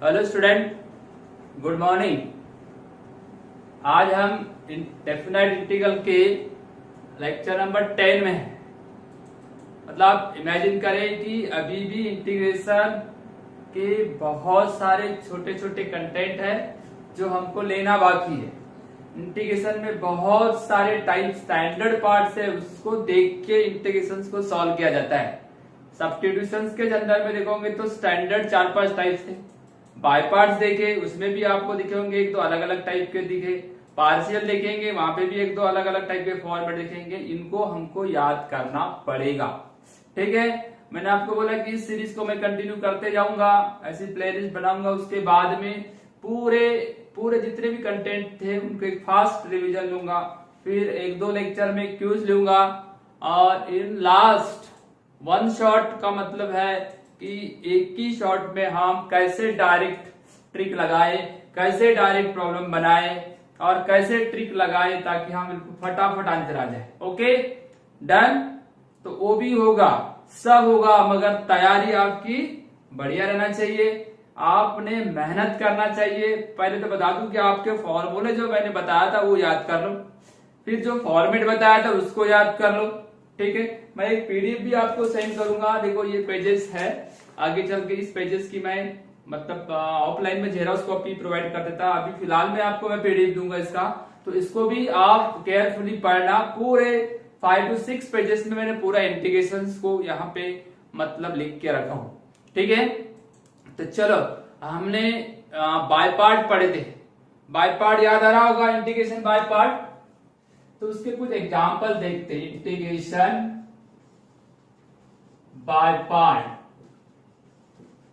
Hello student, good morning. आज हम definite integral के लेक्चर नंबर 10 में हैं। मतलब आप इमेजिन करें कि अभी भी इंटीग्रेशन के बहुत सारे छोटे छोटे कंटेंट है जो हमको लेना बाकी है। इंटीग्रेशन में बहुत सारे टाइप स्टैंडर्ड पार्ट्स है, उसको देख के इंटीग्रेशन को सॉल्व किया जाता है। सब्स्टिट्यूशन के अंदर में देखोगे तो स्टैंडर्ड 4-5 टाइप्स थे। बाय पार्ट्स देखे, उसमें भी आपको दिखे होंगे एक दो अलग अलग टाइप के दिखे। पार्शियल देखेंगे, वहां पे भी एक दो अलग अलग टाइप के फॉर्मेट दिखेंगे। इनको हमको याद करना पड़ेगा, ठीक है। मैंने आपको बोला कि इस सीरीज को मैं कंटिन्यू करते जाऊंगा, ऐसी प्लेलिस्ट बनाऊंगा। उसके बाद में पूरे जितने भी कंटेंट थे उनको एक फास्ट रिवीजन लूंगा, फिर एक दो लेक्चर में क्यूज लूंगा, और इन लास्ट वन शॉट का मतलब है कि एक ही शॉट में हम कैसे डायरेक्ट ट्रिक लगाए, कैसे डायरेक्ट प्रॉब्लम बनाए और कैसे ट्रिक लगाए ताकि हम फटाफट आंसर आ जाए। Okay done. तो वो भी होगा, सब होगा, मगर तैयारी आपकी बढ़िया रहना चाहिए। आपने मेहनत करना चाहिए। पहले तो बता दूं कि आपके फॉर्मूले जो मैंने बताया था वो याद कर लो, फिर जो फॉर्मेट बताया था उसको याद कर लो, ठीक है। मैं एक पीडीएफ भी आपको सेंड करूंगा। देखो ये पेजेस है, आगे चल के इस पेजेस की मैं मतलब ऑफलाइन में जेरॉक्स कॉपी प्रोवाइड कर देता। अभी फिलहाल में आपको मैं पीडीएफ दूंगा इसका, तो इसको भी आप केयरफुली पढ़ना। पूरे 5 to 6 पेजेस में मैंने पूरा इंटीग्रेशन को यहाँ पे मतलब लिख के रखा हूं, ठीक है। तो चलो, हमने बाय पार्ट पढ़े थे। बाय पार्ट याद आ रहा होगा, इंटीग्रेशन बाय पार्ट। तो उसके कुछ एग्जाम्पल देखते हैं। इंटीग्रेशन बाय पार्ट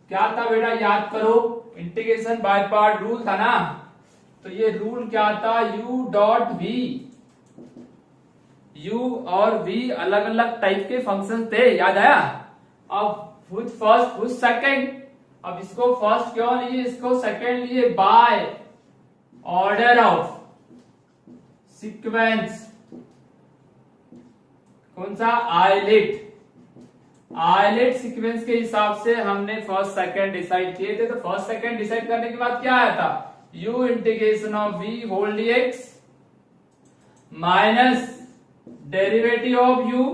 क्या था बेटा, याद करो। इंटीग्रेशन बाय पार्ट रूल था ना, तो ये रूल क्या था, u डॉट v। u और v अलग अलग टाइप के फंक्शन थे, याद आया। अब व्हिच फर्स्ट व्हिच सेकंड, अब इसको फर्स्ट क्यों लिए, इसको सेकंड लिए, बाय ऑर्डर ऑफ सीक्वेंस। कौन सा, आइलेट सीक्वेंस के हिसाब से हमने फर्स्ट सेकंड डिसाइड किए थे। तो फर्स्ट सेकंड डिसाइड करने के बाद क्या आया था, u integration of v whole dx minus derivative of u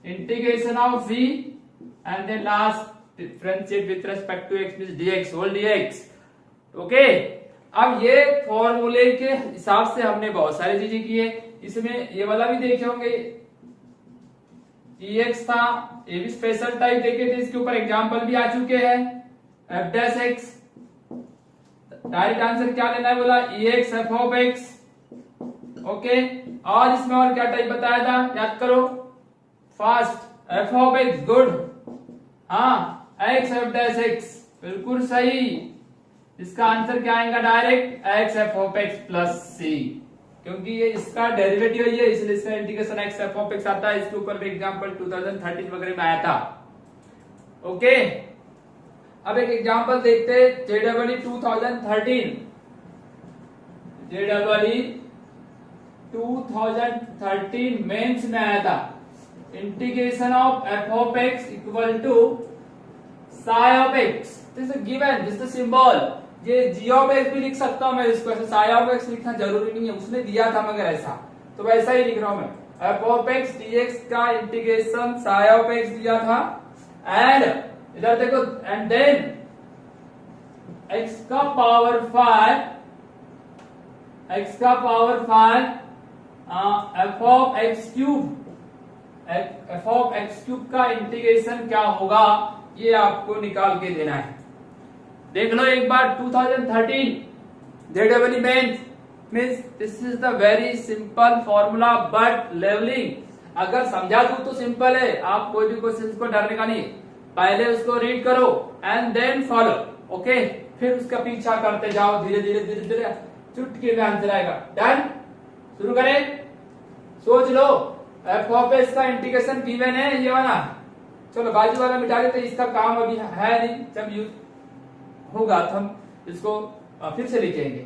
integration of v and then last differentiate with respect to x means dx whole dx। Okay, अब ये फॉर्मूले के हिसाब से हमने बहुत सारी चीजें की है। इसमें ये वाला भी देखे होंगे, ex था, ये भी स्पेशल टाइप देखे थे, इसके ऊपर एग्जांपल भी आ चुके हैं। f dash x, direct answer क्या लेना है बोला, ex f of x। Okay, और इसमें और क्या टाइप बताया था, याद करो, fast f of x, good. हाँ, x f डैश x, बिल्कुल सही। इसका आंसर क्या आएगा, direct x f of x plus c, क्योंकि ये इसका डेरिवेटिव है, इसलिए इसका integration x f of x आता है। इसके ऊपर भी एग्जांपल 2013 वगैरह में आया था। ओके, अब एक एग्जांपल देखते हैं। JEE 2013 मेंस में आया था। Integration of f of x equal to psi of x, this is given, this is symbol. ये g ऑफ x भी लिख सकता हूं मैं, इसको ऐसे साई ऑफ x लिखना जरूरी नहीं है, उसने दिया था मगर ऐसा, तो वैसा ही लिख रहा हूं मैं। f ऑफ x dx का इंटीग्रेशन साई ऑफ x दिया था, एंड इधर देखो, एंड देन x का power 5 f of x cube, f of x cube का इंटीग्रेशन क्या होगा, ये आपको निकाल के देना है। देख लो एक बार, 2013 JEE mains means this is the very simple formula, but levelling अगर समझा दूं तो सिंपल है। आप कोई भी क्वेश्चन को डरने का नहीं, पहले उसको रीड करो एंड देन फॉलो। ओके, फिर उसका पीछा करते जाओ, धीरे धीरे चुटकी में आंसर आएगा। डन, शुरू करें। सोच लो, f ऑफ x का इंटीग्रेशन गिवन है ये वाला, चलो बाजू वाला मिटा देते, इसका काम अभी है नहीं, जब यूज होगा तो हम इसको फिर से लिखेंगे।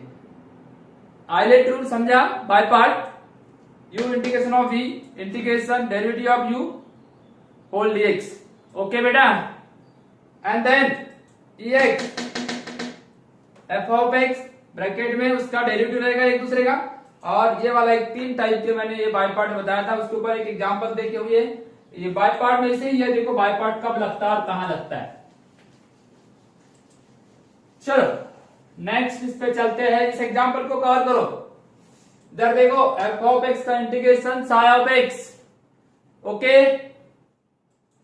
आइलेट रूल समझा, by part, u integration of v integration derivative of u whole dx। Okay बेटा, and then ex F of x bracket में उसका डेरिवेटिव रहेगा एक दूसरे का, और ये वाला एक 3 टाइप के मैंने ये बाय पार्ट बताया था, उसके ऊपर एक एग्जांपल देखे हुए। ये बाय पार्ट में से ये देखो बाय पार्ट कब लगता है और कहां लगता है। चलो नेक्स्ट इस पे चलते हैं, इस एग्जांपल को कवर करो। इधर देखो एफ ऑफ एक्स का integration sigh of x. Okay,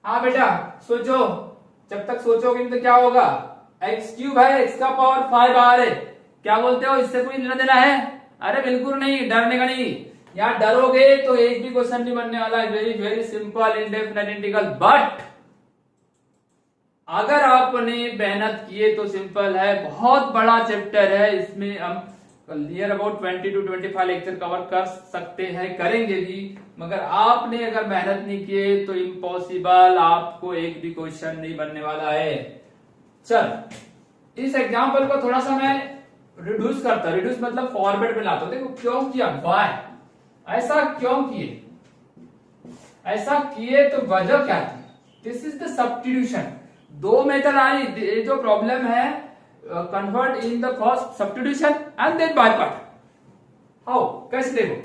हाँ बेटा सोचो, जब तक सोचोगे तो क्या होगा, एक्स क्यूब है, एक्स का पावर 5 आ रहे, क्या बोलते हो, इससे कोई लेना देना है? अरे बिल्कुल नहीं, डरने का नहीं। यार डरोगे तो एक भी क्वेश्चन नहीं बनने वाला है। Very very simple indefinite integral. But अगर आपने मेहनत किए तो सिंपल है, बहुत बड़ा चैप्टर है, इसमें हम near about 20 to 25 lecture cover कर सकते हैं, करेंगे भी, मगर आपने अगर मेहनत नहीं किए तो इम्पॉसिबल, आपको एक भी क्वेश्चन नहीं बनने वाला है। चल इस एग्जाम्पल को थोड़ा सा मैं रिड्यूस करता, रिड्यूस मतलब फॉर्मेट में लाता हूं। देखो क्यों किया, वाई, ऐसा क्यों किए, ऐसा किए तो वजह क्या थी। This is the substitution. दो मेथड आई, जो प्रॉब्लम है convert in the first substitution and then by part. How, कैसे देखो,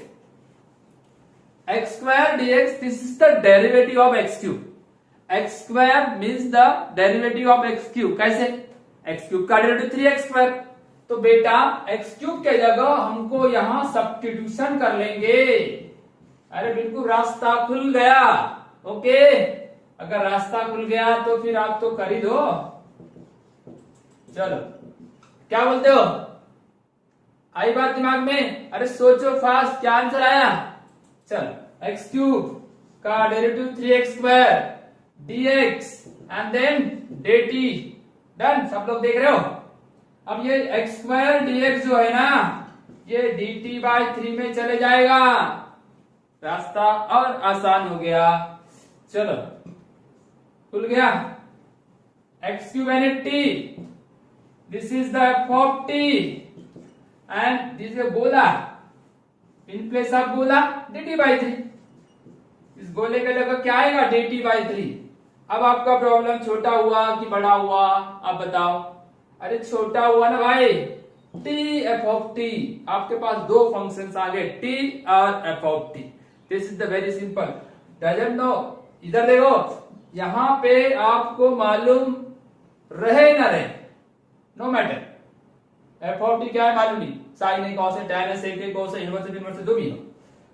x square dx, this is the derivative of x cube. X square means the derivative of x cube. कैसे, x cube का derivative 3x square, तो बेटा x cube के जगह हमको यहां सब्स्टिट्यूशन कर लेंगे। अरे बिल्कुल रास्ता खुल गया। ओके, अगर रास्ता खुल गया तो फिर आप तो कर ही दो। चलो क्या बोलते हो, आई बात दिमाग में? अरे सोचो फास्ट, क्या आंसर आया? चल एक्स क्यूब का derivative 3x square dx and then dt। Done, सब लोग देख रहे हो? अब ये एक्स स्क्वायर dx जो है ना, ये dt/3 में चले जाएगा, रास्ता और आसान हो गया। चलो खुल गया। X cube and t, this is the f of t and this is गोला, इन प्लेस ऑफ गोला dt/3। इस गोले का जगह क्या आएगा, dt/3। अब आपका प्रॉब्लम छोटा हुआ कि बड़ा हुआ, आप बताओ? अरे छोटा हुआ ना भाई, टी एफ ऑफ टी, आपके पास दो फंक्शंस आ गए, टी और f of t. This is the very simple, doesn't know. इधर देखो, यहां पे आपको मालूम रहे ना रहे, no matter, f of t क्या है मालूम नहीं, साइन है, कॉस है, टैन है, सेक है, कोस है, इनवर्स है, इनवर्स है, जो भी हो।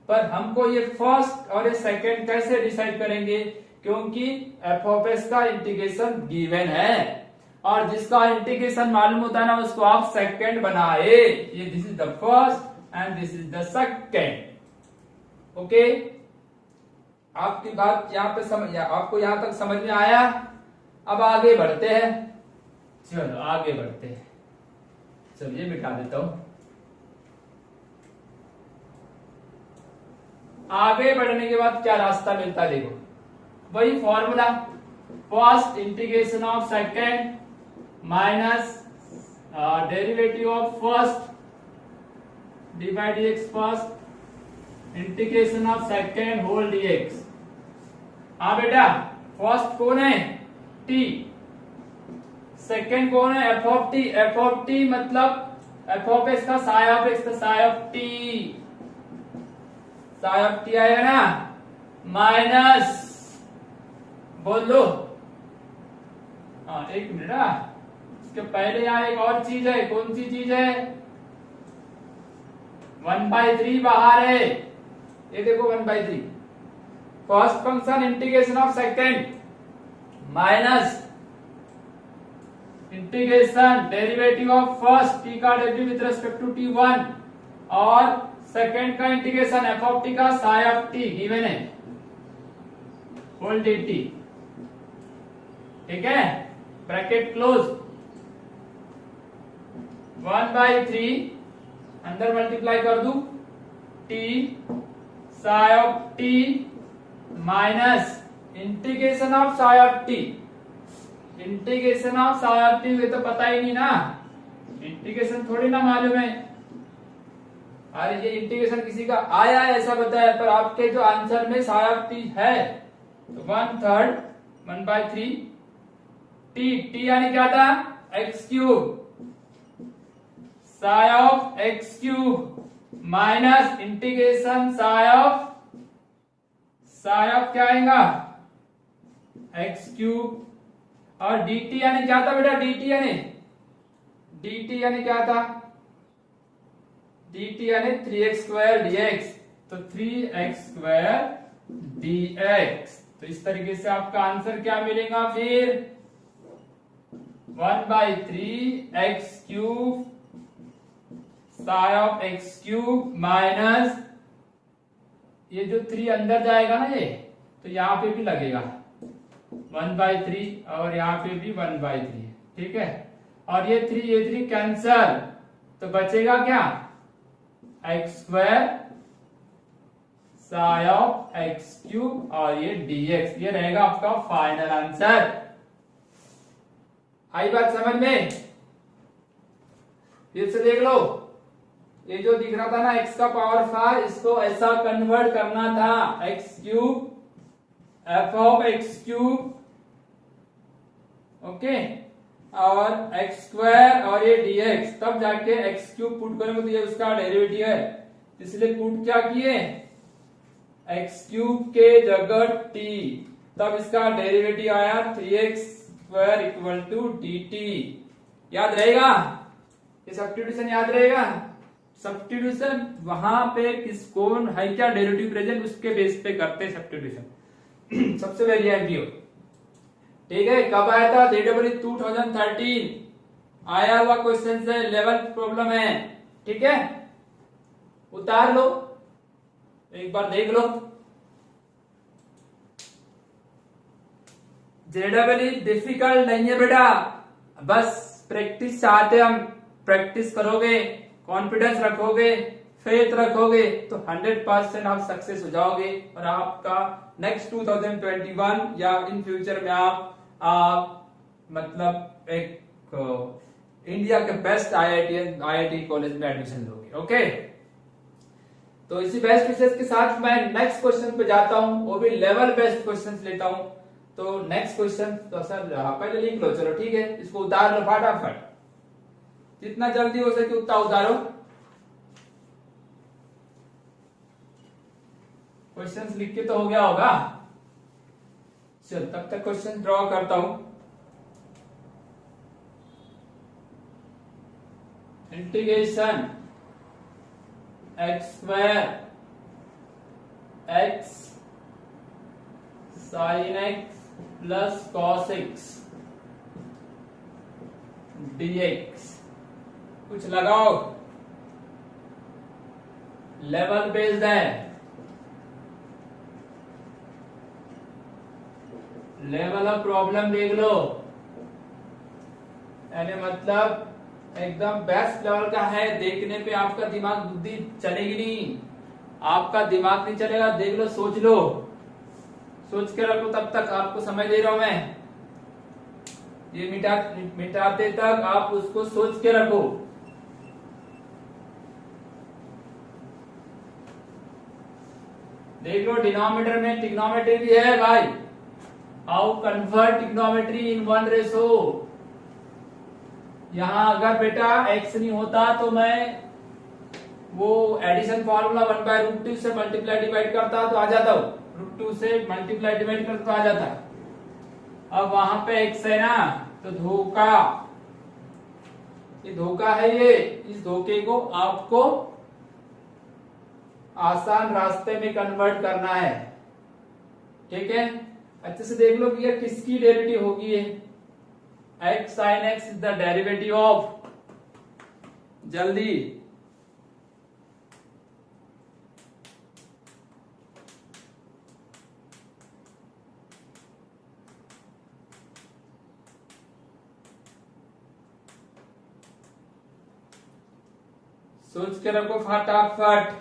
पर हमको ये फर्स्ट और ये सेकंड कैसे डिसाइड करेंगे, क्योंकि एफ ऑफ एस का इंटीग्रेशन गिवन है, और जिसका इंटीग्रेशन मालूम होता है ना, उसको आप सेकंड बनाए। ये this is the first and this is the second. Okay, आपकी बात यहां पे समझ, आपको यहां तक समझ में आया? अब आगे बढ़ते हैं, चलो आगे बढ़ते हैं। चलो ये मिटा देता हूं। आगे बढ़ने के बाद क्या रास्ता मिलता है, देखो वही formula, first integration of second minus derivative of first dy dx, first integration of second whole dx। हाँ बेटा, फर्स्ट कौन है, t, सेकंड कौन है, F of T. F of T मतलब एफ ऑफ एक्स का साई ऑफ एक्स, का psi of T, Sai of T आएगा ना, माइनस, बोल लो, हाँ एक मिनट, इसके पहले यहाँ एक और चीज है, कौन सी चीज है, 1/3 बाहर है, ये देखो 1/3, first function integration of second minus integration derivative of first, T का derivative with respect to t1, और सेकंड का इंटीग्रेशन एफ ऑफ टी का साई ऑफ टी गिवन है, होल dt। ठीक है, ब्रैकेट क्लोज, 1/3 अंदर मल्टीप्लाई कर दू, t sigh of t minus integration of Sai of T. Integration of Sai of T ये तो पता ही नहीं ना, इंटीग्रेशन थोड़ी ना मालूम है। अरे ये इंटीग्रेशन किसी का आया है ऐसा बताया, पर आपके जो आंसर में साई ऑफ टी है, तो 1/3 1/3 टी, टी यानी क्या था, x cube, sigh of x cube minus integration sigh of क्या आएगा एक्स क्यूब और dt यानी क्या था बेटा dt यानी क्या था dt यानी 3x स्क्वायर dx तो 3x स्क्वायर dx तो इस तरीके से आपका आंसर क्या मिलेगा फिर 1/3 x cube sigh of x cube minus ये जो 3 अंदर जाएगा ना ये तो यहाँ पे भी लगेगा 1/3 और यहाँ पे भी 1/3 ठीक है और ये 3 कैंसल तो बचेगा क्या x square sigh of x cube और ये dx ये रहेगा आपका फाइनल आंसर। आई बात समझ में? फिर से देख लो ये जो दिख रहा था ना x का पावर 5 इसको ऐसा कन्वर्ट करना था x cube F of x cube okay और एक्स स्क्वायर और ये dx तब जाके एक्स क्यूब पुट करेंगे तो ये उसका डेरिवेटिव है इसलिए पुट क्या किए एक्स क्यूब के जगह t तब इसका डेरिवेटिव आया 3x square equal to dt याद रहेगा ये सब्स्टिट्यूशन याद रहेगा सब्स्टिट्यूशन वहां पे किस कौन है क्या डेरिवेटिव प्रेजेंट उसके बेस पे करते हैं सब्स्टिट्यूशन सबसे वेरी आइडियल ठीक है कब आया था JEE 2013 आया हुआ क्वेश्चन से लेवल प्रॉब्लम है ठीक है उतार लो एक बार देख लो JEE डिफिकल्ट नहीं है बेटा बस प्रैक्टिस चाहते हम प्रैक्टिस करोगे कॉन्फिडेंस रखोगे फेथ रखोगे तो 100% आप सक्सेस हो जाओगे और आपका नेक्स्ट 2021 या इन फ्यूचर में आप मतलब एक इंडिया के बेस्ट IIT कॉलेज में एडमिशन लोगे ओके तो इसी बेस्ट विशेष के साथ मैं नेक्स्ट क्वेश्चन पे जाता हूं वो भी लेवल बेस्ट क्वेश्चंस लेता हूं तो नेक्स्ट क्वेश्चन तो सर पहले लिख लो चलो ठीक है इसको उतार लो फटाफट जितना जल्दी हो सके उतना उतारो क्वेश्चंस लिख के तो हो गया होगा चल तब तक क्वेश्चन ड्रॉ करता हूं integration x square x sine x plus cos x dx कुछ लगाओ लेवल बेस्ड है लेवल ऑफ प्रॉब्लम देख लो यानी मतलब एकदम बेस्ट लेवल का है देखने पे आपका दिमाग बुद्धि चलेगी नहीं आपका दिमाग नहीं चलेगा देख लो सोच लो सोच के रखो तब तक आपको समझ दे रहा हूं मैं ये मिटाते तक आप उसको सोच के रखो देख लो डिनोमिनेटर में ट्रिग्नोमेट्री भी है भाई how convert trigonometry in one ratio यहां अगर बेटा x नहीं होता तो मैं वो एडिशन फॉर्मूला 1/√2 से मल्टीप्लाई डिवाइड करता तो आ जाता √2 से मल्टीप्लाई डिवाइड करता तो आ जाता अब वहां पे x है ना तो धोखा ये धोखा है ये इस धोखे को आपको आसान रास्ते में कन्वर्ट करना है ठीक है अच्छे से देख लो कि ये किसकी डेरिवेटिव होगी ये x sin x is the derivative of जल्दी सोच के रखो फटाफट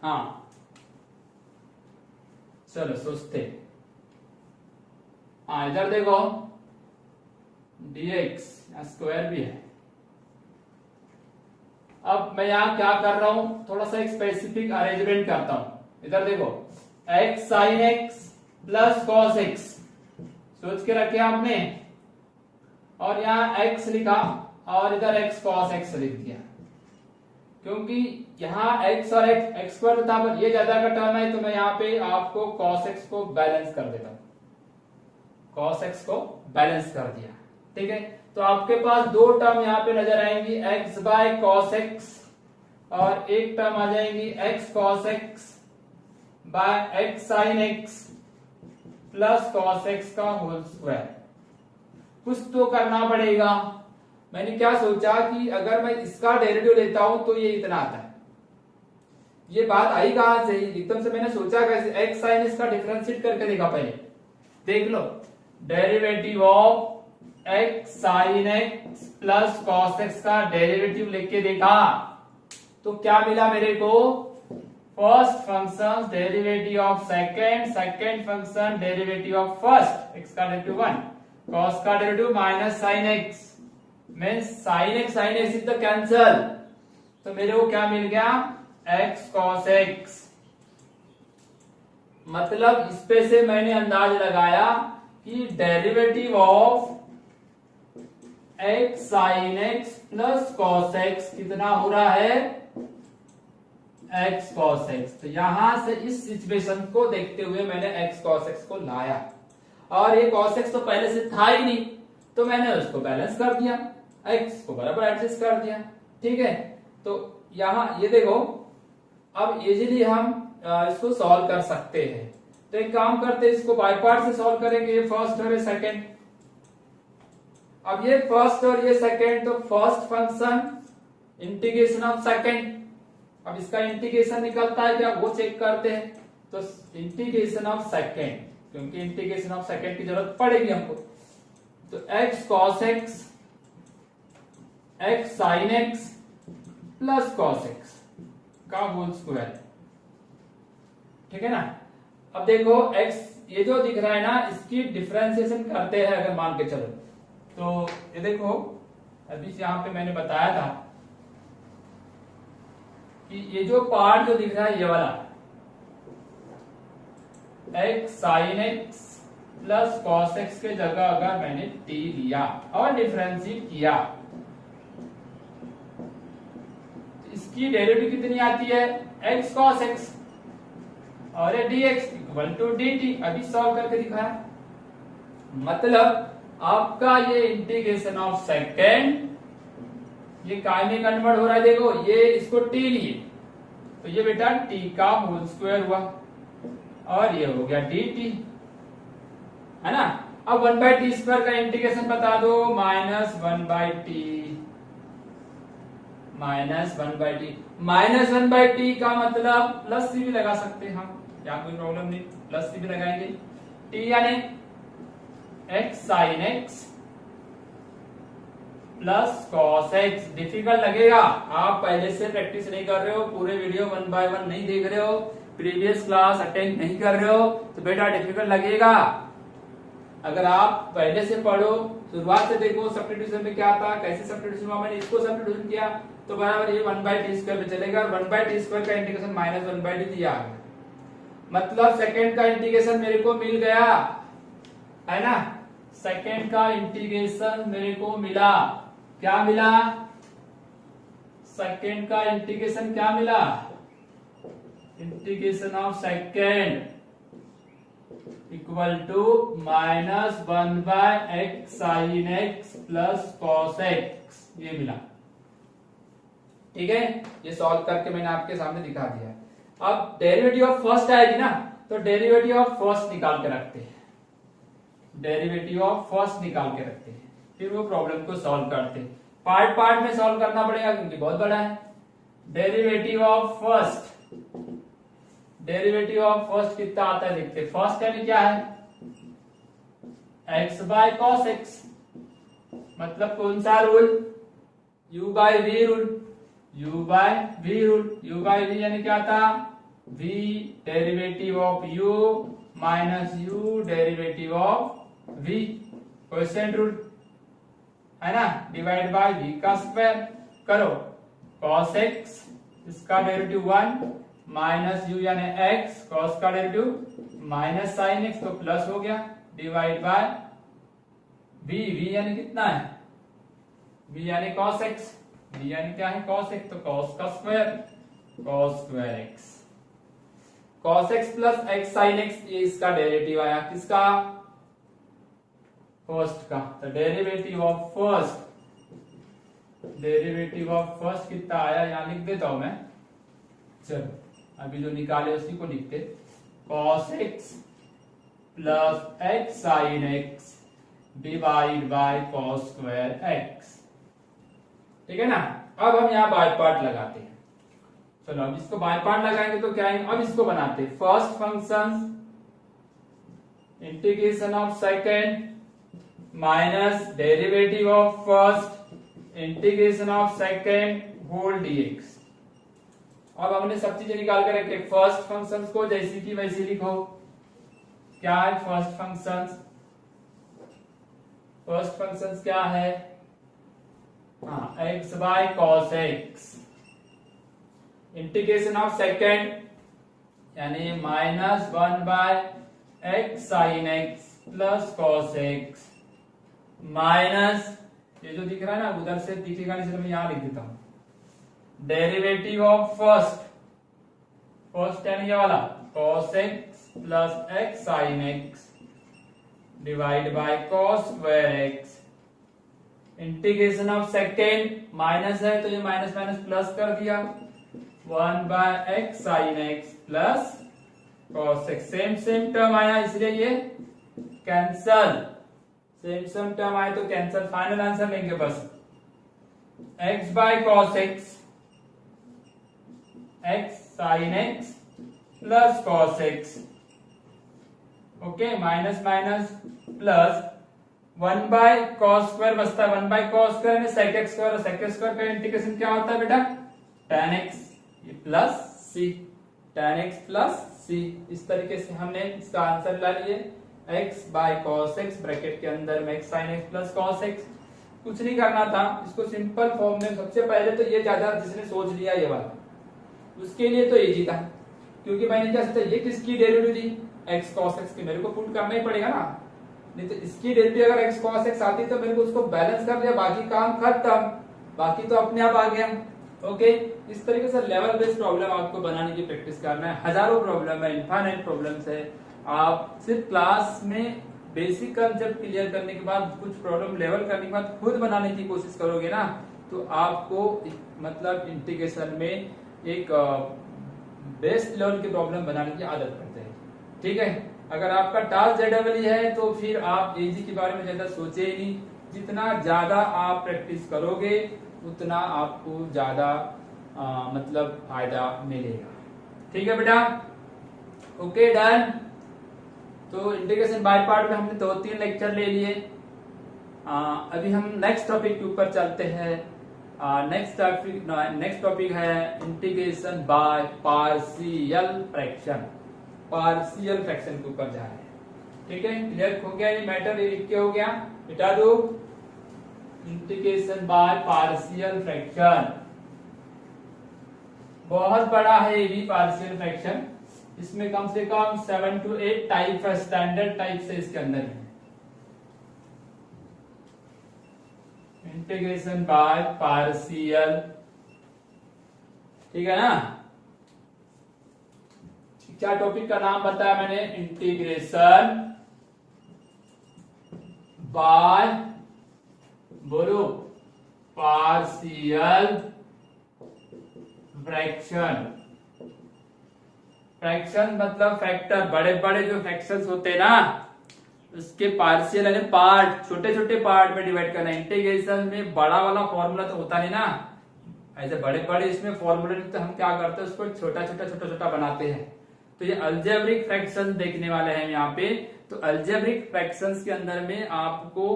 हाँ चलो सोचते हाँ इधर देखो dx स्क्वायर भी है अब मैं यहाँ क्या कर रहा हूं, थोड़ा सा एक स्पेसिफिक अरेंजमेंट करता हूं। इधर देखो x sin x plus cos x सोच के रखे आपने, और यहाँ x लिखा और इधर x cos x लिख दिया, क्योंकि यहाँ x और x स्क्वायर था पर ये ज्यादा का टर्म है, तो मैं यहाँ पे आपको cos x को बैलेंस कर देता हूं, cos x को बैलेंस कर दिया। ठीक है, तो आपके पास दो टर्म यहाँ पे नजर आएंगी, x बाय cos x, और एक टर्म आ जाएंगी x cos x by x sin x plus cos x का होल स्क्वायर। कुछ तो करना पड़ेगा। मैंने क्या सोचा कि अगर मैं इसका डेरिवेटिव लेता हूं तो ये इतना आता है। ये बात आई कहां से, एकदम से मैंने सोचा कैसे, x sin x का डिफरेंशिएट करके देखा पहले, देख लो derivative of x sin x plus cos x का डेरिवेटिव लेके देखा तो क्या मिला मेरे को, first function derivative of second, second function derivative of first, x का डेरिवेटिव 1, cos का derivative minus sin x, means sin x is the cancel, तो मेरे को क्या मिल गया, x cos x। मतलब इस पे से मैंने अंदाज लगाया कि derivative of x sin x plus cos x कितना हो रहा है, x cos x। तो यहां से इस सिचुएशन को देखते हुए मैंने x cos x को लाया, और ये cos x तो पहले से था ही नहीं, तो मैंने उसको बैलेंस कर दिया, x को बराबर एडजस्ट कर दिया। ठीक है, तो यहां ये देखो, अब इजीली हम इसको सॉल्व कर सकते हैं। तो एक काम करते हैं, इसको बाय पार्ट से सॉल्व करेंगे, ये फर्स्ट और ये सेकंड। अब ये फर्स्ट और ये सेकंड, तो first function integration of second, अब इसका इंटीग्रेशन निकलता है क्या वो चेक करते हैं। तो इंटीग्रेशन ऑफ सेकंड, क्योंकि इंटीग्रेशन ऑफ सेकंड की जरूरत पड़ेगी हमको, तो x cos x, x sin x plus cos x का होल स्क्वायर। ठीक है ना। अब देखो x ये जो दिख रहा है ना, इसकी डिफरेंशिएशन करते हैं अगर मान के चलो, तो ये देखो अभी यहाँ पे मैंने बताया था कि ये जो पार्ट जो दिख रहा है ये वाला x sin x plus cos x के जगह अगर मैंने t लिया और डिफरेंशिएट किया, इसकी डेरिवेटिव कितनी आती है, x cos x, और ये dx इक्वल टू dt। अभी सॉल्व करके दिखाया, मतलब आपका ये इंटीग्रेशन ऑफ सेकंड ये काय में कन्वर्ट हो रहा है। देखो ये इसको t लिए, तो ये बेटा t का होल स्क्वायर हुआ, और ये हो गया dt, है ना। अब 1/t स्क्वायर का इंटीग्रेशन बता दो, -1/t, -1/t का मतलब प्लस सी भी लगा सकते हैं हम, या कोई प्रॉब्लम नहीं, प्लस सी भी लगाएंगे। t यानी x sin x plus cos x। Difficult लगेगा, आप पहले से प्रैक्टिस नहीं कर रहे हो, पूरे वीडियो 1 बाय 1 नहीं देख रहे हो, प्रीवियस क्लास अटेंड नहीं कर रहे हो, तो बेटा डिफिकल्ट लगेगा। अगर आप पहले से पढ़ो, शुरुआत से देखो सब्स्टिट्यूशन में क्या था, कैसे सब्स्टिट्यूशन हुआ, मैंने इसको सब्स्टिट्यूशन किया तो बराबर ये 1/t स्क्वायर पे चलेगा, और 1/t स्क्वायर का इंटीग्रेशन -1/t दिया, मतलब सेकंड का इंटीग्रेशन मेरे को मिल गया, है ना। सेकंड का इंटीग्रेशन मेरे को मिला, क्या मिला, सेकंड का इंटीग्रेशन क्या मिला, integration of second equal to -1/x sin x plus cos x, ये मिला। ठीक है, ये सॉल्व करके मैंने आपके सामने दिखा दिया। अब डेरिवेटिव ऑफ फर्स्ट आएगी ना, तो डेरिवेटिव ऑफ फर्स्ट निकाल के रखते हैं, डेरिवेटिव ऑफ फर्स्ट निकाल के रखते हैं, फिर वो प्रॉब्लम को सॉल्व करते हैं। पार्ट पार्ट में सॉल्व करना पड़ेगा क्योंकि बहुत बड़ा है। Derivative of first, derivative of first कितना आता है देखते हैं। फर्स्ट यानी क्या है, x बाय cos x, मतलब कौन सा rule, u by v rule, u by v rule, u by v यानी क्या था, v derivative of u minus u derivative of v, quotient rule, है ना, डिवाइड बाय v का स्क्वायर करो, cos x, इसका डेरिवेटिव 1 माइनस u यानी x, cos का डेरिवेटिव माइनस sin x, तो प्लस हो गया, डिवाइड बाय v, v यानी कितना है, v यानी cos x, v यानी क्या है cos x, तो cos का square, cos square x, cos x plus x sin x, ये इसका डेरिवेटिव आया, किसका, फर्स्ट का, तो derivative of first, derivative of first कितना आया, यहां लिख देता हूं मैं, चलो अभी जो निकाले उसी को लिखते, cos x plus x sin x divide by cos square x, ठीक है ना। अब हम यहाँ बाय पार्ट लगाते हैं, चलो अब इसको बाय पार्ट लगाएंगे तो क्या है, अब इसको बनाते हैं, first function integration of second minus derivative of first integration of second whole dx। अब हमने सब चीजें निकाल कर रखे, फर्स्ट फंक्शन को जैसी की वैसी लिखो, क्या है फर्स्ट फंक्शन, फर्स्ट फंक्शन क्या है, हाँ x by cos x, integration of second यानी minus 1 by x sin x plus cos x minus, ये जो दिख रहा है ना उधर से दिखेगा नहीं, मैं यहां लिख देता हूं, डेरिवेटिव ऑफ फर्स्ट, फर्स्ट यानी ये वाला cos x plus x sin x divide by cos square x, integration of second minus है तो ये माइनस माइनस प्लस कर दिया, 1 by x sin x plus cos x, same same term आया इसलिए ये कैंसल, सेम सेम टर्म आए तो कैंसल, फाइनल आंसर लेंगे बस, x by cos x, x sin x plus cos x, okay minus minus plus 1 by cos square बचता है, 1 by cos square में sec x square, sec x square का integration क्या होता है बेटा, tan x plus c, tan x plus c, इस तरीके से हमने इसका आंसर ला लिए, x by cos x bracket के अंदर में x sin x plus cos x, कुछ नहीं करना था, इसको सिंपल फॉर्म में सबसे पहले तो ये ज्यादा जिसने सोच लिया ये वाला, उसके लिए तो इजी था, क्योंकि मैंने क्या सोचा ये किसकी डेरिवेटिव दी, x cos x की, मेरे को पुट करना ही पड़ेगा ना, नहीं तो इसकी डेरिवेटिव अगर x cos x आती तो मेरे को उसको बैलेंस कर दिया, बाकी काम खत्म, बाकी तो अपने आप आ गया, ओके। इस तरीके से लेवल बेस्ड प्रॉब्लम आपको बनाने की प्रैक्टिस करना है, हजारों प्रॉब्लम है, इनफाइनाइट प्रॉब्लम्स है, आप सिर्फ क्लास में बेसिक कंसेप्ट क्लियर करने के बाद, कुछ प्रॉब्लम लेवल करने के बाद खुद बनाने की कोशिश करोगे ना, तो आपको मतलब इंटीग्रेशन में एक बेस्ट लेवल की प्रॉब्लम बनाने की आदत पड़ जाएगी, ठीक है। अगर आपका टास्क ZEE है तो फिर आप एजी के बारे में ज्यादा सोचे ही नहीं, जितना ज्यादा आप प्रैक्टिस करोगे उतना आपको ज्यादा मतलब फायदा मिलेगा, ठीक है बेटा, ओके डन। तो इंटीग्रेशन बाय पार्ट में हमने 2-3 लेक्चर ले लिए, अभी हम नेक्स्ट टॉपिक के ऊपर चलते हैं। नेक्स्ट टॉपिक है integration by partial fraction, partial fraction के ऊपर जा रहे हैं, ठीक है। क्लियर हो गया ये मैटर, ये क्या हो गया मिटा दो, इंटीग्रेशन बाय पार्शियल फ्रैक्शन बहुत बड़ा है ये भी पार्शियल फ्रैक्शन, इसमें कम से कम 7 to 8 टाइप है, स्टैंडर्ड टाइप से इसके अंदर है। इंटीग्रेशन बाय पार्शियल, ठीक है ना, क्या टॉपिक का नाम बताया मैंने, इंटीग्रेशन बाय, बोलो, पार्शियल फ्रैक्शन। फ्रैक्शन मतलब फैक्टर, बड़े बड़े जो फ्रैक्शंस होते हैं ना उसके पार्शियल यानी पार्ट, छोटे छोटे पार्ट में डिवाइड करना। इंटीग्रेशन में बड़ा वाला फॉर्मूला तो होता नहीं ना, ऐसे बड़े बड़े इसमें फॉर्मूले, तो हम क्या करते हैं उसको छोटा छोटा छोटा छोटा बनाते हैं। तो ये अलजेब्रिक फ्रैक्शंस देखने वाले हैं यहाँ पे। तो अलजेब्रिक फ्रैक्शंस के अंदर में आपको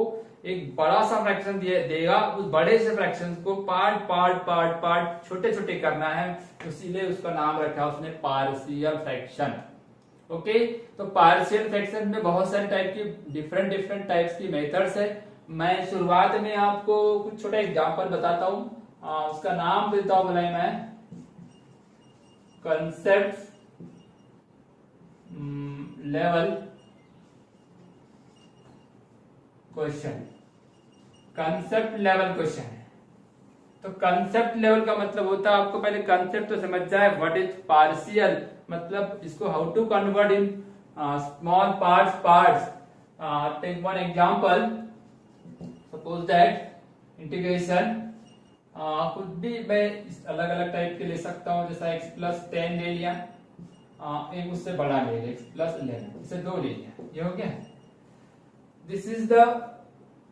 एक बड़ा सा फ्रैक्शन देगा, उस बड़े से फ्रैक्शन को पार्ट पार्ट पार्ट पार्ट छोटे छोटे करना है, इसीलिए उसका नाम रखा उसने पार्शियल फ्रैक्शन। ओके, तो पार्शियल फ्रैक्शन में बहुत सारे टाइप की डिफरेंट टाइप्स की मेथड्स है। मैं शुरुआत में आपको कुछ छोटा एग्जांपल बताता हूँ, उसका नाम देता हूं भलाई मैं concept level question. Concept level question है। तो कंसेप्ट लेवल का मतलब होता है, आपको पहले कंसेप्ट तो समझ जाए, व्हाट इज पार्शियल, मतलब इसको how to convert in small parts. Take one example, suppose that integration कुछ भी मैं अलग अलग टाइप के ले सकता हूं, जैसा x+10 ले लिया, एक उससे बड़ा ले लिया x+11, इसे 2 ले लिया, ये हो गया। This is the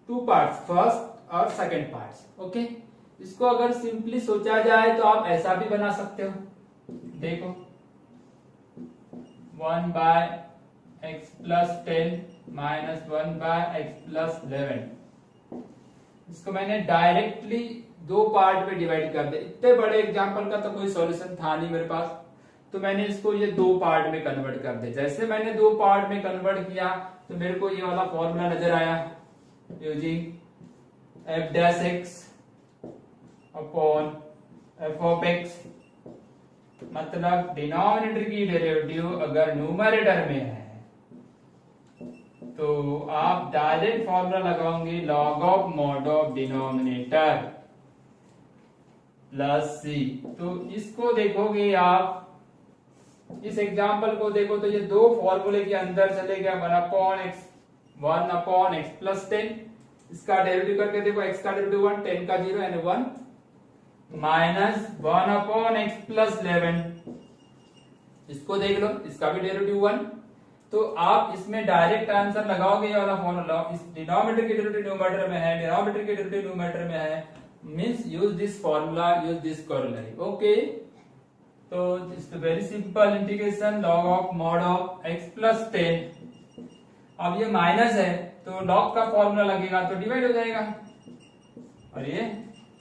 2 parts, first और सेकंड पार्ट्स। ओके, इसको अगर सिंपली सोचा जाए तो आप ऐसा भी बना सकते हो, देखो 1/x+10 माइनस 1/x+11, इसको मैंने डायरेक्टली 2 पार्ट में डिवाइड कर दिया। इतने बड़े एग्जांपल का तो कोई सॉल्यूशन था नहीं मेरे पास, तो मैंने इसको ये 2 पार्ट में कन्वर्ट कर दिया। जैसे मैंने 2 पार्ट में कन्वर्ट किया तो मेरे को ये वाला फॉर्मूला नजर आया, यूजिंग f'(x) अपॉन f(x), मतलब डिनोमिनेटर की डेरिवेटिव अगर न्यूमरेटर में है तो आप डायरेक्ट फॉर्मूला लगाओगे log of mod of denominator plus C. तो इसको देखोगे आप, इस एग्जांपल को देखो तो ये 2 फॉर्मूले के अंदर चले गया, 1/x+10, इसका डेरिवेटिव करके देखो, x का डेरिवेटिव 1, 10 का 0 यानी 1, माइनस 1/x+11, इसको देख लो, इसका भी डेरिवेटिव 1। तो आप इसमें डायरेक्ट आंसर लगाओगे ये वाला फॉर्मूला, इस डिनोमिनेटर की डेरिवेटिव न्यूमरेटर में है, डिनोमिनेटर की डेरिवेटिव न्यूमरेटर में है, means use this formula, use this corollary. Okay, तो it's very simple integration log of mod of x+10। अब ये माइनस है तो log का फॉर्मूला लगेगा तो डिवाइड हो जाएगा, और ये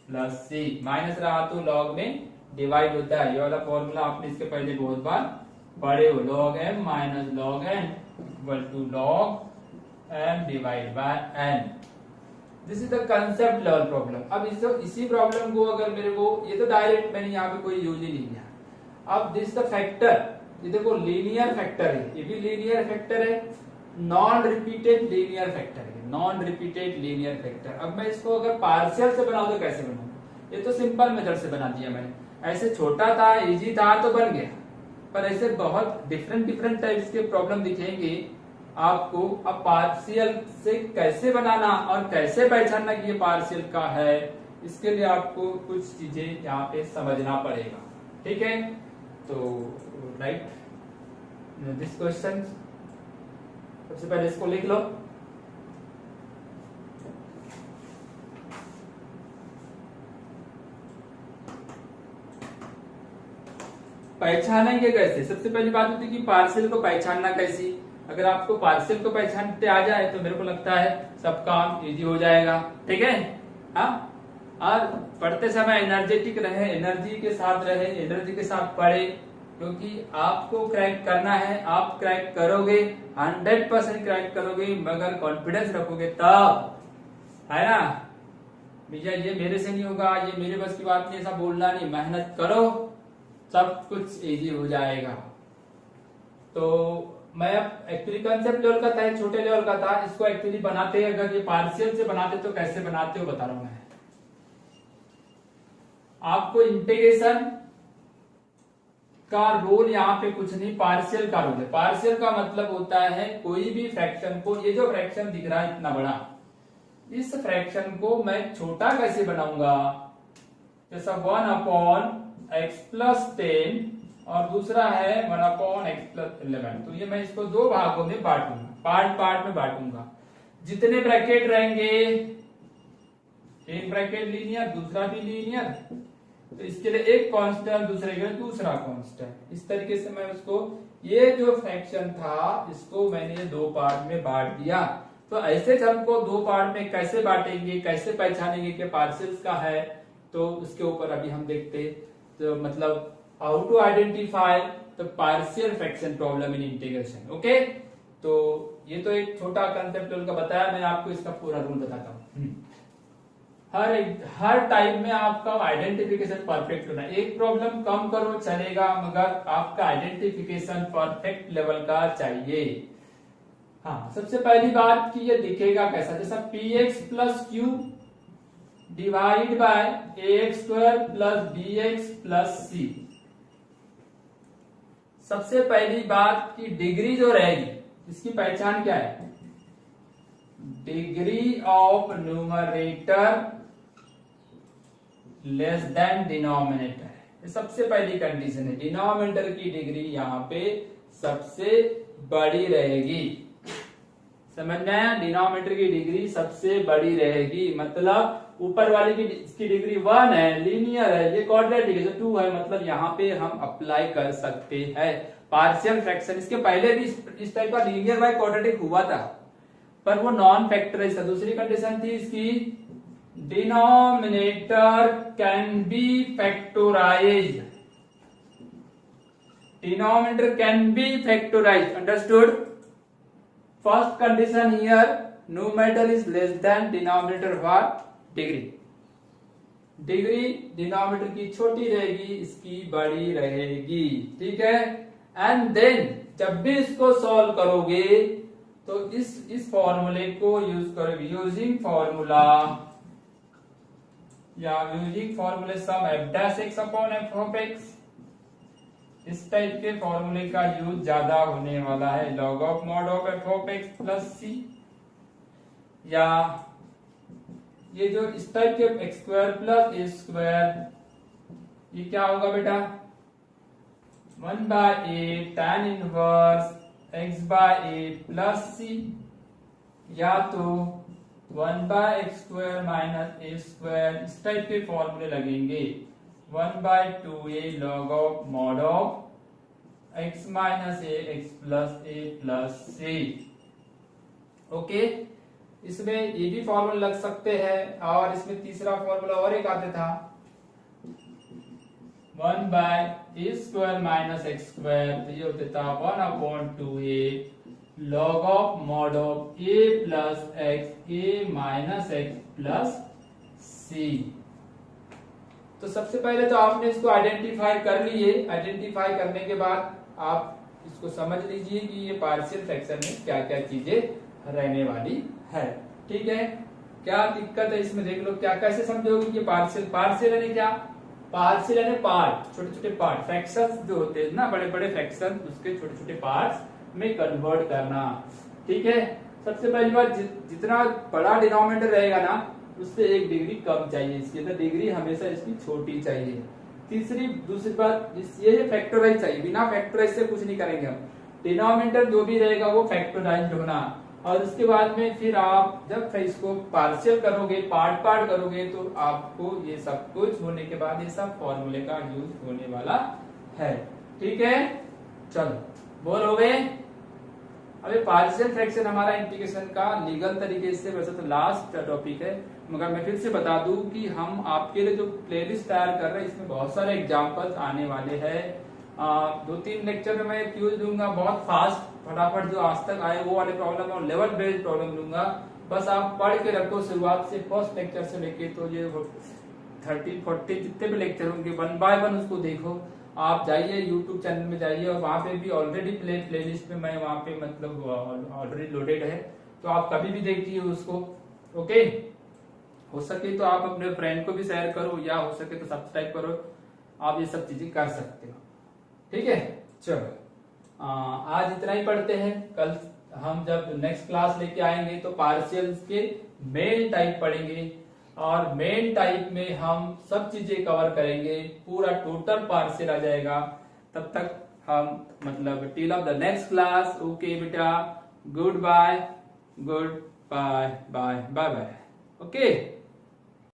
प्लस सी, माइनस रहा तो log में डिवाइड होता है। ये वाला फॉर्मूला आपने इसके पहले बहुत बार पढ़े हो, log m minus log n equal to log m divide by n। This is the concept level problem. अब इसी प्रॉब्लम को अगर मेरे को, ये तो डायरेक्ट मैंने यहाँ पे कोई यूज ही नहीं किया। अब दिस द फैक्टर, ये देखो लीनियर फैक्टर है, ये भी लीनियर फैक्टर है, नॉन रिपीटेड लीनियर फैक्टर है, नॉन रिपीटेड लीनियर फैक्टर। अब मैं इसको अगर पार्शियल से बनाऊं तो कैसे बनाऊं? ये तो सिंपल मेथड से बना दिया मैंने, ऐसे छोटा था, इजी था तो बन गया, पर ऐसे बहुत डिफरेंट टाइप्स के प्रॉब्लम दिखेंगे आपको। अब पार्शियल से कैसे बनाना और कैसे पहचानना कि ये पार्शियल का है, इसके लिए आपको कुछ चीजें यहाँ पे समझना पड़ेगा, ठीक है। तो राइट दिस क्वेश्चन, सबसे पहले इसको लिख लो। पहचानेंगे कैसे? सबसे पहली बात होती है कि पार्शियल को पहचानना कैसी। अगर आपको पार्शियल को पहचानते आ जाए तो मेरे को लगता है सब काम इजी हो जाएगा, ठीक है। हाँ, और पढ़ते समय एनर्जेटिक रहे, एनर्जी के साथ रहे, एनर्जी के साथ पढ़े, क्योंकि आपको क्रैक करना है। आप क्रैक करोगे, 100% क्रैक करोगे, मगर कॉन्फिडेंस रखोगे तब, है ना। भैया ये मेरे से नहीं होगा, ये मेरे बस की बात नहीं, ऐसा बोलना नहीं, मेहनत करो, सब कुछ इजी हो जाएगा। तो मैं अब एक्चुअली कंसेप्ट लेवल का था, छोटे लेवल का था, इसको एक्चुअली बनाते हैं, अगर ये पार्शियल से बनाते तो कैसे बनाते हो बता रहा हूं मैं आपको। इंटीग्रेशन का रोल यहाँ पे कुछ नहीं, पार्शियल का रोल है। पार्शियल का मतलब होता है कोई भी फ्रैक्शन को, ये जो फ्रैक्शन दिख रहा है इतना बड़ा, इस फ्रैक्शन को मैं छोटा कैसे बनाऊंगा, जैसा 1/x+10 और दूसरा है 1/x+11। तो ये मैं इसको 2 भागों में बांटूंगा, पार्ट में बांटूंगा। जितने ब्रैकेट रहेंगे, एक ब्रैकेट लीनियर, दूसरा भी लीनियर, तो इसके लिए एक कांस्टेंट, दूसरे के लिए दूसरा कांस्टेंट। इस तरीके से मैं उसको, ये जो फ्रैक्शन था इसको मैंने 2 पार्ट में बांट दिया। तो ऐसे हमको 2 पार्ट में कैसे बांटेंगे, कैसे पहचानेंगे कि पार्शियल्स का है, तो उसके ऊपर अभी हम देखते। तो मतलब how to identify the partial fraction problem in integration. Okay, तो ये तो एक छोटा कंसेप्ट का बताया, मैं आपको इसका पूरा रूल बताता हूँ। हर टाइप में आपका आइडेंटिफिकेशन परफेक्ट होना है। एक प्रॉब्लम कम करो चलेगा, मगर आपका आइडेंटिफिकेशन परफेक्ट लेवल का चाहिए। हाँ, सबसे पहली बात कि ये दिखेगा कैसा, जैसा P X plus Q divide by A X square plus B X plus C. सबसे पहली बात कि डिग्री जो रहेगी इसकी पहचान क्या है, degree of numerator less than denominator. ये सबसे पहली कंडीशन है, डिनोमिनेटर की डिग्री यहाँ पे सबसे बड़ी रहेगी। समझ में आया, डिनोमिनेटर की डिग्री सबसे बड़ी रहेगी, मतलब ऊपर वाले की इसकी डिग्री 1 है, लीनियर है, ये क्वाड्रेटिक है, 2 है, मतलब यहाँ पे हम अप्लाई कर सकते हैं पार्शियल फ्रैक्शन। इसके पहले भी इस टाइप का लीनियर बाय क्वाड्रेटिक हुआ था, पर वो नॉन फैक्टराइज था। दूसरी कंडीशन थी इसकी, denominator can be factorised, denominator can be factorised, understood. First condition here, numerator is less than denominator for degree. Degree denominator की छोटी रहेगी, इसकी बड़ी रहेगी, ठीक है। एंड देन जब भी इसको सॉल्व करोगे तो इस फॉर्मूले को यूज करोगे, यूजिंग फॉर्मूला या यूजिंग फॉर्मूले some F dash X upon F of X. इस टाइप के फॉर्मूले का यूज ज्यादा होने वाला है, log of mod of F of X plus C, या ये जो इस टाइप के X square plus A square, ये क्या होगा बेटा, 1 by A tan inverse x by A plus C, या तो 1 by X square minus A square. इस टाइप के फॉर्मूले लगेंगे, 1 by 2a log of mod of x minus a x plus a plus c. Okay, इसमें ये भी formula लग सकते हैं, और इसमें तीसरा फॉर्मूला और एक आते था, 1 by A square minus X square, तो ये होता था 1 upon 2a log of mod of A plus X A minus X plus C. तो सबसे पहले तो आपने इसको आइडेंटिफाई कर लिए। आइडेंटिफाई करने के बाद आप इसको समझ लीजिए कि ये पार्शियल फ्रैक्शन में क्या क्या चीजें रहने वाली है, ठीक है। क्या दिक्कत है इसमें देख लो, क्या कैसे समझोगे कि पार्शियल, पार्शियल यानी क्या, पार्शियल यानी पार्ट, छोटे छोटे पार्ट, फ्रैक्शंस जो होते हैं ना, बड़े बड़े फ्रैक्शन, उसके छोटे छोटे पार्ट्स में कन्वर्ट करना, ठीक है। सबसे पहली बात, जितना बड़ा डिनोमिनेटर रहेगा ना, उससे 1 डिग्री कम चाहिए इसकी, तो डिग्री हमेशा इसकी छोटी चाहिए। दूसरी बात, ये फैक्टराइज चाहिए, बिना फैक्टराइज से कुछ नहीं करेंगे हम। डिनोमिनेटर जो भी रहेगा वो फैक्टराइज होना, और उसके बाद में फिर आप जब इसको पार्शियल करोगे, पार्ट पार्ट करोगे, तो आपको ये सब कुछ होने के बाद ये सब फॉर्मूले का यूज होने वाला है, ठीक है। चलो, बोल हो गए। अभी पार्शियल फ्रैक्शन हमारा इंटीग्रेशन का लीगल तरीके से वैसे तो लास्ट टॉपिक है, मगर मैं फिर से बता दूं कि हम आपके लिए जो प्लेलिस्ट तैयार कर रहे हैं, इसमें बहुत सारे एग्जाम्पल्स आने वाले हैं। 2-3 लेक्चर में मैं क्यूज दूंगा बहुत फास्ट, फटाफट, जो आज तक आए वो वाले प्रॉब्लम और लेवल बेस्ड प्रॉब्लम दूंगा। बस आप पढ़ के रखो शुरुआत से, फर्स्ट लेक्चर से लेके तो ये 30-40 जितने भी लेक्चर होंगे, 1 बाय 1 उसको देखो। आप जाइए यूट्यूब चैनल में जाइए, और वहां पे भी ऑलरेडी प्लेलिस्ट में मैं वहां पे मतलब ऑलरेडी लोडेड है, तो आप कभी भी देखिए उसको, ओके। हो सके तो आप अपने फ्रेंड को भी शेयर करो, या हो सके तो सब्सक्राइब करो, आप ये सब चीजें कर सकते हो, ठीक है। चलो, आज इतना ही पढ़ते हैं। कल हम जब नेक्स्ट क्लास लेके आएंगे तो पार्शियल्स के मेन टाइप पढ़ेंगे, और मेन टाइप में हम सब चीजें कवर करेंगे, पूरा टोटल पार्शियल आ जाएगा। तब तक हम मतलब till of the next class, okay बेटा, good bye, good bye bye bye bye, okay.